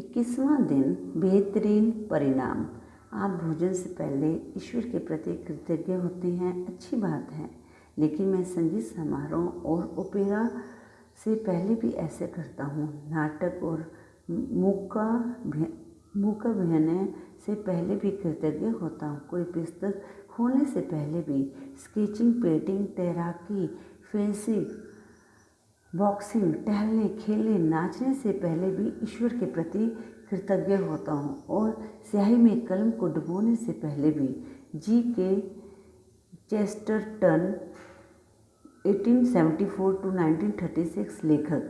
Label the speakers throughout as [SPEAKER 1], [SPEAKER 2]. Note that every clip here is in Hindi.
[SPEAKER 1] 21वां दिन बेहतरीन परिणाम। आप भोजन से पहले ईश्वर के प्रति कृतज्ञ होते हैं, अच्छी बात है, लेकिन मैं संगीत समारोह और ओपेरा से पहले भी ऐसे करता हूँ। नाटक और मूकाभिनय से पहले भी कृतज्ञ होता हूँ। कोई पुस्तक खोलने से पहले भी, स्केचिंग, पेंटिंग, तैराकी, फेंसिंग, बॉक्सिंग, टहलने, खेलने, नाचने से पहले भी ईश्वर के प्रति कृतज्ञ होता हूँ। और स्याही में कलम को डुबोने से पहले भी। G.K. चेस्टरटन 1874 to 1936 लेखक।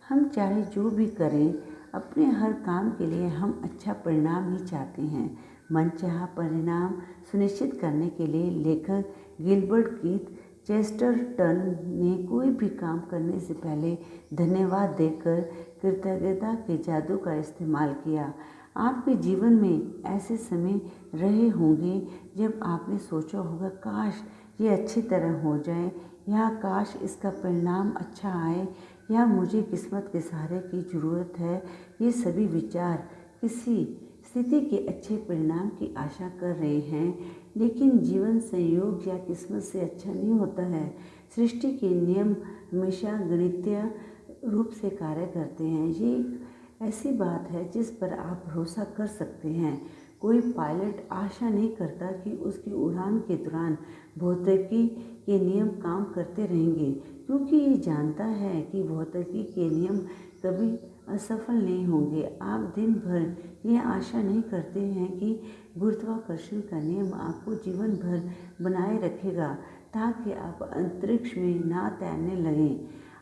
[SPEAKER 1] हम चाहे जो भी करें, अपने हर काम के लिए हम अच्छा परिणाम ही चाहते हैं। मनचाहा परिणाम सुनिश्चित करने के लिए लेखक गिलबर्ट कीथ चेस्टरटन ने कोई भी काम करने से पहले धन्यवाद देकर कृतज्ञता के जादू का इस्तेमाल किया। आपके जीवन में ऐसे समय रहे होंगे जब आपने सोचा होगा, काश ये अच्छी तरह हो जाए, या काश इसका परिणाम अच्छा आए, या मुझे किस्मत के सहारे की ज़रूरत है। ये सभी विचार किसी स्थिति के अच्छे परिणाम की आशा कर रहे हैं, लेकिन जीवन संयोग या किस्मत से अच्छा नहीं होता है। सृष्टि के नियम हमेशा गणितीय रूप से कार्य करते हैं। ये एक ऐसी बात है जिस पर आप भरोसा कर सकते हैं। कोई पायलट आशा नहीं करता कि उसकी उड़ान के दौरान भौतिकी के नियम काम करते रहेंगे, क्योंकि ये जानता है कि भौतिकी के नियम कभी असफल नहीं होंगे। आप दिन भर यह आशा नहीं करते हैं कि गुरुत्वाकर्षण का नियम आपको जीवन भर बनाए रखेगा ताकि आप अंतरिक्ष में ना तैरने लगें।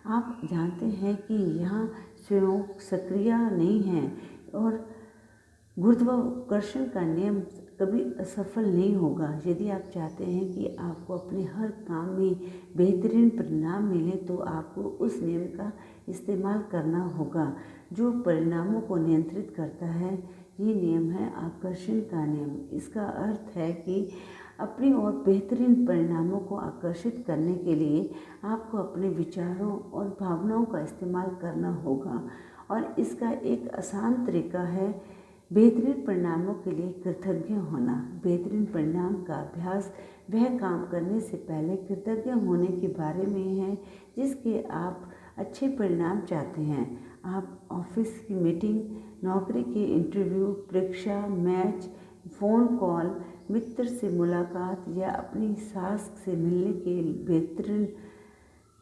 [SPEAKER 1] आप जानते हैं कि यहाँ स्वयं सक्रिय नहीं है और गुरुत्वाकर्षण का नियम कभी असफल नहीं होगा। यदि आप चाहते हैं कि आपको अपने हर काम में बेहतरीन परिणाम मिले, तो आपको उस नियम का इस्तेमाल करना होगा जो परिणामों को नियंत्रित करता है। ये नियम है आकर्षण का नियम। इसका अर्थ है कि अपनी ओर बेहतरीन परिणामों को आकर्षित करने के लिए आपको अपने विचारों और भावनाओं का इस्तेमाल करना होगा, और इसका एक आसान तरीका है बेहतरीन परिणामों के लिए कृतज्ञ होना। बेहतरीन परिणाम का अभ्यास वह काम करने से पहले कृतज्ञ होने के बारे में है जिसके आप अच्छे परिणाम चाहते हैं। आप ऑफिस की मीटिंग, नौकरी के इंटरव्यू, परीक्षा, मैच, फ़ोन कॉल, मित्र से मुलाकात या अपनी सास से मिलने के बेहतरीन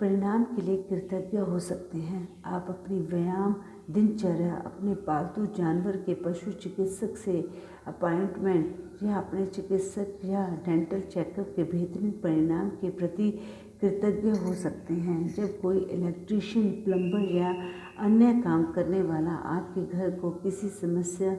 [SPEAKER 1] परिणाम के लिए कृतज्ञ हो सकते हैं। आप अपनी व्यायाम दिनचर्या, अपने पालतू जानवर के पशु चिकित्सक से अपॉइंटमेंट या अपने चिकित्सक या डेंटल चेकअप के बेहतरीन परिणाम के प्रति कृतज्ञ हो सकते हैं। जब कोई इलेक्ट्रीशियन, प्लम्बर या अन्य काम करने वाला आपके घर को किसी समस्या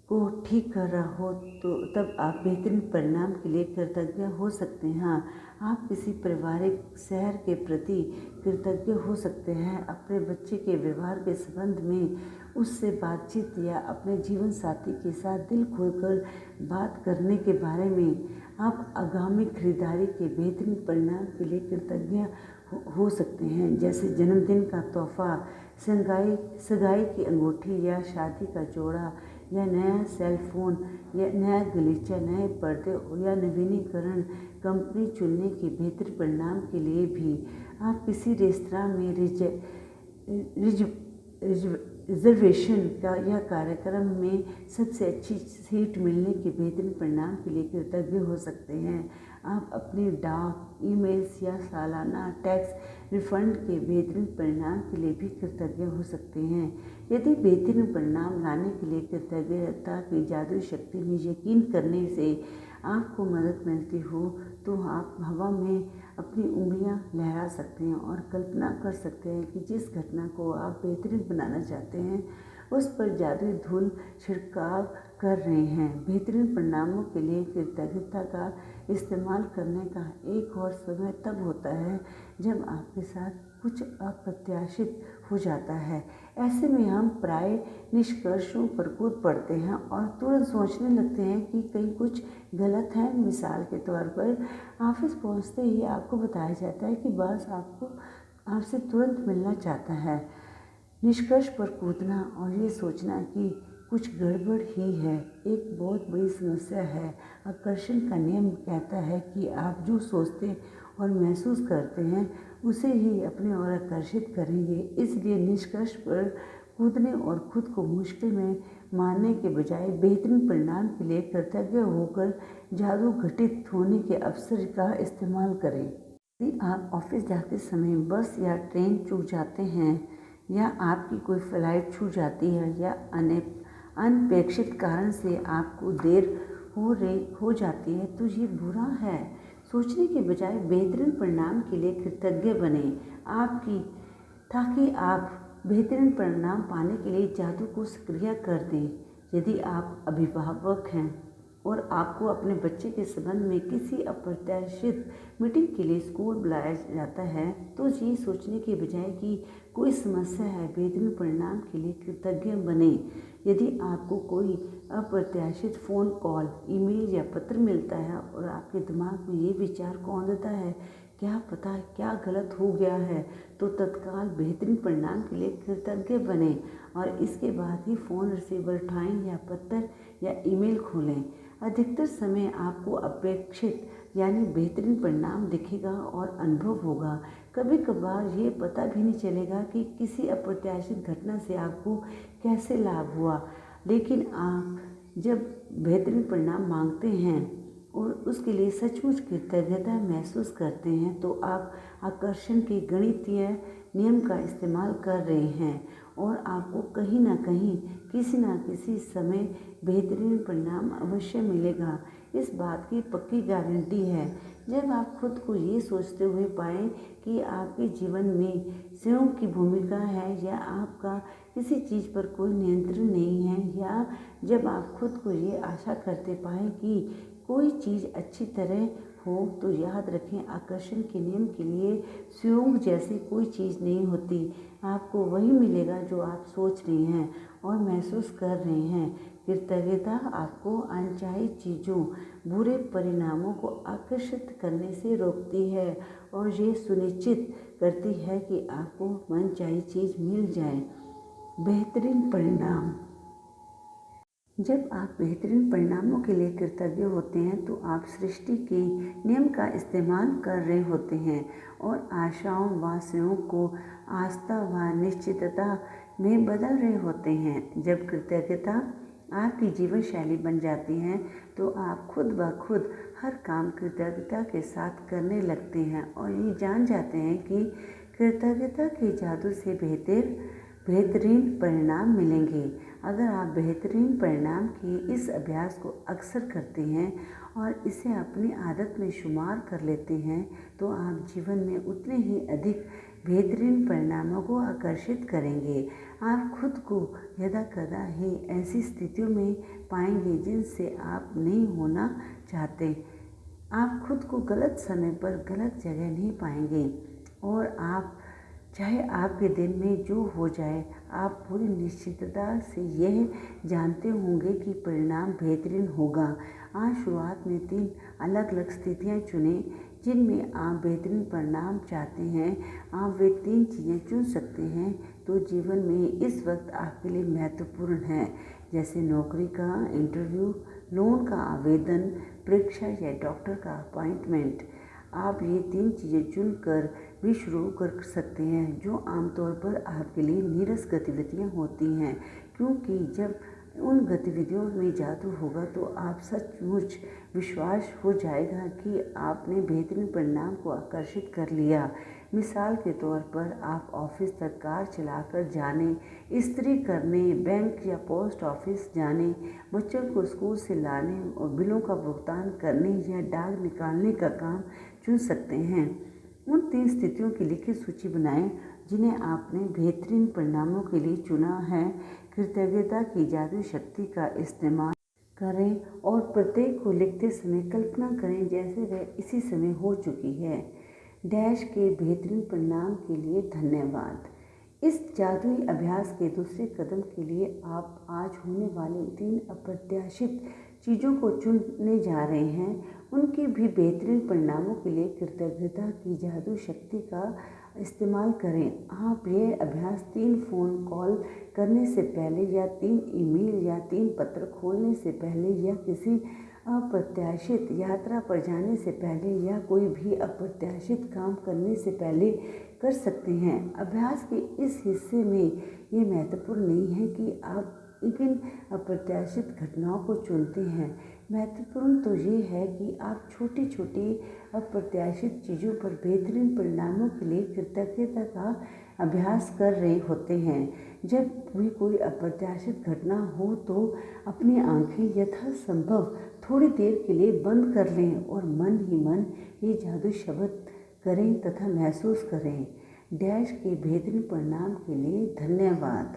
[SPEAKER 1] को ठीक कर रहा हो, तो तब आप बेहतरीन परिणाम के लिए कृतज्ञ हो सकते हैं। हाँ, आप किसी पारिवारिक शहर के प्रति कृतज्ञ हो सकते हैं। अपने बच्चे के व्यवहार के संबंध में उससे बातचीत या अपने जीवन साथी के साथ दिल खोलकर बात करने के बारे में। आप आगामी खरीदारी के बेहतरीन परिणाम के लिए कृतज्ञ हो सकते हैं, जैसे जन्मदिन का तोहफा, सगाई की अंगूठी या शादी का जोड़ा या नया सेल फोन या नया गलीचा, नए पर्दे या नवीनीकरण कंपनी चुनने के बेहतर परिणाम के लिए भी। आप किसी रेस्तरां में रिजर्वेशन का या कार्यक्रम में सबसे अच्छी सीट मिलने के बेहतरीन परिणाम के लिए कृतज्ञ हो सकते हैं। आप अपने डाक, ईमेल्स या सालाना टैक्स रिफंड के बेहतरीन परिणाम के लिए भी कृतज्ञ हो सकते हैं। यदि बेहतरीन परिणाम लाने के लिए कृतज्ञता की जादुई शक्ति में यकीन करने से आपको मदद मिलती हो, तो आप हवा में अपनी उंगलियां लहरा सकते हैं और कल्पना कर सकते हैं कि जिस घटना को आप बेहतरीन बनाना चाहते हैं उस पर जादुई धूल छिड़काव कर रहे हैं। बेहतरीन परिणामों के लिए कृतज्ञता का इस्तेमाल करने का एक और समय तब होता है जब आपके साथ कुछ अप्रत्याशित हो जाता है। ऐसे में हम प्राय निष्कर्षों पर कूद पड़ते हैं और तुरंत सोचने लगते हैं कि कहीं कुछ गलत है। मिसाल के तौर पर, ऑफिस पहुंचते ही आपको बताया जाता है कि बॉस आपसे तुरंत मिलना चाहता है। निष्कर्ष पर कूदना और ये सोचना कि कुछ गड़बड़ ही है एक बहुत बड़ी समस्या है। आकर्षण का नियम कहता है कि आप जो सोचते और महसूस करते हैं उसे ही अपने ओर आकर्षित करेंगे। इसलिए निष्कर्ष पर कूदने और खुद को मुश्किल में मारने के बजाय बेहतरीन परिणाम के लिए कृतज्ञ होकर जादू घटित होने के अवसर का इस्तेमाल करें। यदि आप ऑफिस जाते समय बस या ट्रेन चूक जाते हैं, या आपकी कोई फ्लाइट छूट जाती है, या अनपेक्षित कारण से आपको देर हो जाती है, तो ये बुरा है। सोचने के बजाय बेहतरीन परिणाम के लिए कृतज्ञ बने ताकि आप बेहतरीन परिणाम पाने के लिए जादू को सक्रिय कर दें। यदि आप अभिभावक हैं और आपको अपने बच्चे के संबंध में किसी अप्रत्याशित मीटिंग के लिए स्कूल बुलाया जाता है, तो ये सोचने के बजाय कि कोई समस्या है, बेहतरीन परिणाम के लिए कृतज्ञ बने। यदि आपको कोई अप्रत्याशित फ़ोन कॉल, ईमेल या पत्र मिलता है और आपके दिमाग में ये विचार कौंधता है, क्या पता क्या गलत हो गया है, तो तत्काल बेहतरीन परिणाम के लिए कृतज्ञ बने और इसके बाद ही फ़ोन रिसीवर उठाएं या पत्र या ईमेल खोलें। अधिकतर समय आपको अपेक्षित यानी बेहतरीन परिणाम दिखेगा और अनुभव होगा। कभी कभार ये पता भी नहीं चलेगा कि किसी अप्रत्याशित घटना से आपको कैसे लाभ हुआ, लेकिन आप जब बेहतरीन परिणाम मांगते हैं और उसके लिए सचमुच कृतज्ञता महसूस करते हैं, तो आप आकर्षण के गणितीय नियम का इस्तेमाल कर रहे हैं और आपको कहीं ना कहीं किसी न किसी समय बेहतरीन परिणाम अवश्य मिलेगा। इस बात की पक्की गारंटी है। जब आप खुद को ये सोचते हुए पाएं कि आपके जीवन में स्वयं की भूमिका है या आपका किसी चीज़ पर कोई नियंत्रण नहीं है, या जब आप खुद को ये आशा करते पाएं कि कोई चीज़ अच्छी तरह हो, तो याद रखें आकर्षण के नियम के लिए स्वयं जैसी कोई चीज़ नहीं होती। आपको वही मिलेगा जो आप सोच रहे हैं और महसूस कर रहे हैं। कृतज्ञता आपको अनचाही चीज़ों, बुरे परिणामों को आकर्षित करने से रोकती है और ये सुनिश्चित करती है कि आपको मनचाही चीज़ मिल जाए। बेहतरीन परिणाम। जब आप बेहतरीन परिणामों के लिए कृतज्ञ होते हैं, तो आप सृष्टि के नियम का इस्तेमाल कर रहे होते हैं और आशाओं व आशाओं को आस्था व निश्चितता में बदल रहे होते हैं। जब कृतज्ञता आपकी जीवन शैली बन जाती है, तो आप खुद ब खुद हर काम कृतज्ञता के साथ करने लगते हैं और ये जान जाते हैं कि कृतज्ञता के जादू से बेहतरीन परिणाम मिलेंगे। अगर आप बेहतरीन परिणाम के इस अभ्यास को अक्सर करते हैं और इसे अपनी आदत में शुमार कर लेते हैं, तो आप जीवन में उतने ही अधिक बेहतरीन परिणामों को आकर्षित करेंगे। आप खुद को यदा कदा ही ऐसी स्थितियों में पाएंगे जिनसे आप नहीं होना चाहते। आप खुद को गलत समय पर गलत जगह नहीं पाएंगे और आप चाहे आपके दिन में जो हो जाए, आप पूरी निश्चितता से यह जानते होंगे कि परिणाम बेहतरीन होगा। आज शुरुआत में 3 अलग अलग स्थितियां चुनें जिनमें आप बेहतरीन परिणाम चाहते हैं। आप वे 3 चीज़ें चुन सकते हैं तो जीवन में इस वक्त आपके लिए महत्वपूर्ण है, जैसे नौकरी का इंटरव्यू, लोन का आवेदन, परीक्षा या डॉक्टर का अपॉइंटमेंट। आप ये 3 चीज़ें चुनकर भी शुरू कर सकते हैं, जो आमतौर पर आपके लिए नीरस गतिविधियां होती हैं, क्योंकि जब उन गतिविधियों में जादू होगा तो आप सचमुच विश्वास हो जाएगा कि आपने बेहतरीन परिणाम को आकर्षित कर लिया। मिसाल के तौर पर आप ऑफिस तक कार चलाकर जाने, इस्त्री करने, बैंक या पोस्ट ऑफिस जाने, बच्चों को स्कूल से लाने और बिलों का भुगतान करने या डाक निकालने का काम चुन सकते हैं। उन 3 स्थितियों की लिखित सूची बनाएं जिन्हें आपने बेहतरीन परिणामों के लिए चुना है। कृतज्ञता की जादुई शक्ति का इस्तेमाल करें और प्रत्येक को लिखते समय कल्पना करें जैसे वह इसी समय हो चुकी है। डैश के बेहतरीन परिणाम के लिए धन्यवाद। इस जादुई अभ्यास के दूसरे कदम के लिए आप आज होने वाले 3 अप्रत्याशित चीज़ों को चुनने जा रहे हैं। उनके भी बेहतरीन परिणामों के लिए कृतज्ञता की जादू शक्ति का इस्तेमाल करें। आप ये अभ्यास 3 फ़ोन कॉल करने से पहले या 3 ईमेल या 3 पत्र खोलने से पहले या किसी अप्रत्याशित यात्रा पर जाने से पहले या कोई भी अप्रत्याशित काम करने से पहले कर सकते हैं। अभ्यास के इस हिस्से में ये महत्वपूर्ण नहीं है कि आप किन अप्रत्याशित घटनाओं को चुनते हैं। महत्वपूर्ण तो ये है कि आप छोटी छोटी अप्रत्याशित चीज़ों पर बेहतरीन परिणामों के लिए कृतज्ञता का अभ्यास कर रहे होते हैं। जब भी कोई अप्रत्याशित घटना हो तो अपनी आंखें यथासंभव थोड़ी देर के लिए बंद कर लें और मन ही मन ये जादू शब्द करें तथा महसूस करें, डैश के बेहतरीन परिणाम के लिए धन्यवाद।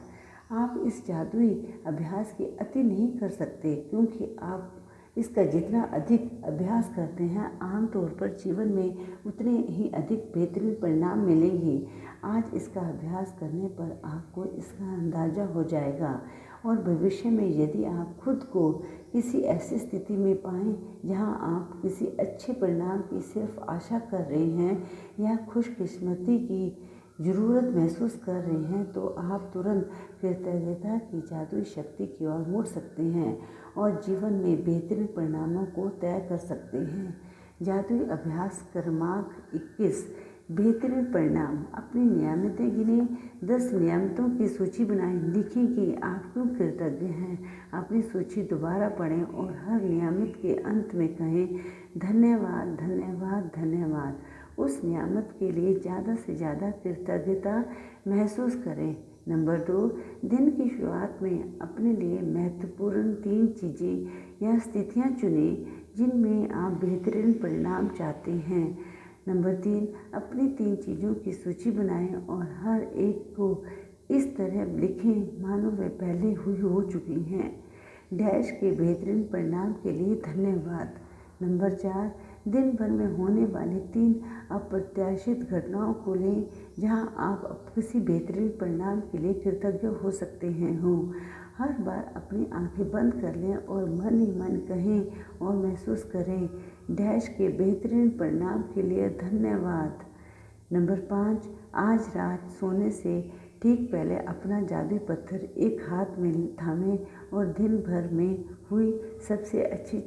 [SPEAKER 1] आप इस जादुई अभ्यास की अति नहीं कर सकते, क्योंकि आप इसका जितना अधिक अभ्यास करते हैं आमतौर पर जीवन में उतने ही अधिक बेहतरीन परिणाम मिलेंगे। आज इसका अभ्यास करने पर आपको इसका अंदाज़ा हो जाएगा और भविष्य में यदि आप खुद को किसी ऐसी स्थिति में पाएं जहां आप किसी अच्छे परिणाम की सिर्फ आशा कर रहे हैं या खुशकिस्मती की ज़रूरत महसूस कर रहे हैं, तो आप तुरंत कृतज्ञता की जादुई शक्ति की ओर मुड़ सकते हैं और जीवन में बेहतरीन परिणामों को तय कर सकते हैं। जादुई अभ्यास क्रमांक 21, बेहतरीन परिणाम। अपनी नियमितें गिनें। 10 नियमितों की सूची बनाएं। लिखें कि आप क्यों कृतज्ञ हैं। अपनी सूची दोबारा पढ़ें और हर नियमित के अंत में कहें धन्यवाद, धन्यवाद, धन्यवाद। उस नियामत के लिए ज़्यादा से ज़्यादा कृतज्ञता महसूस करें। नंबर 2, दिन की शुरुआत में अपने लिए महत्वपूर्ण 3 चीज़ें या स्थितियां चुनें जिनमें आप बेहतरीन परिणाम चाहते हैं। नंबर 3, अपनी 3 चीज़ों की सूची बनाएं और हर एक को इस तरह लिखें मानो वे पहले हुई हो चुकी हैं। डैश के बेहतरीन परिणाम के लिए धन्यवाद। नंबर 4, दिन भर में होने वाली 3 अप्रत्याशित घटनाओं को लें जहां आप किसी बेहतरीन परिणाम के लिए कृतज्ञ हो सकते हैं। हर बार अपनी आंखें बंद कर लें और मन ही मन कहें और महसूस करें डैश के बेहतरीन परिणाम के लिए धन्यवाद। नंबर 5, आज रात सोने से ठीक पहले अपना जादुई पत्थर एक हाथ में थामें और दिन भर में हुई सबसे अच्छी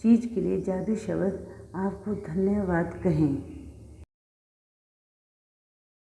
[SPEAKER 1] चीज़ के लिए जादुई शब्द आपको धन्यवाद कहें।